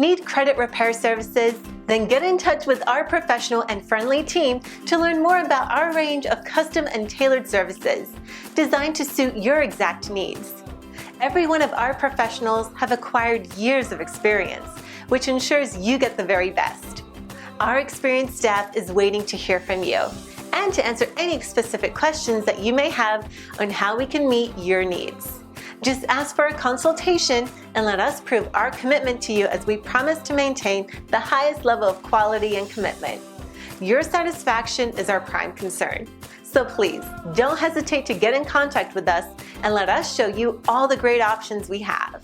Need credit repair services? Then get in touch with our professional and friendly team to learn more about our range of custom and tailored services designed to suit your exact needs. Every one of our professionals have acquired years of experience, which ensures you get the very best. Our experienced staff is waiting to hear from you and to answer any specific questions that you may have on how we can meet your needs. Just ask for a consultation and let us prove our commitment to you as we promise to maintain the highest level of quality and commitment. Your satisfaction is our prime concern. So please, don't hesitate to get in contact with us and let us show you all the great options we have.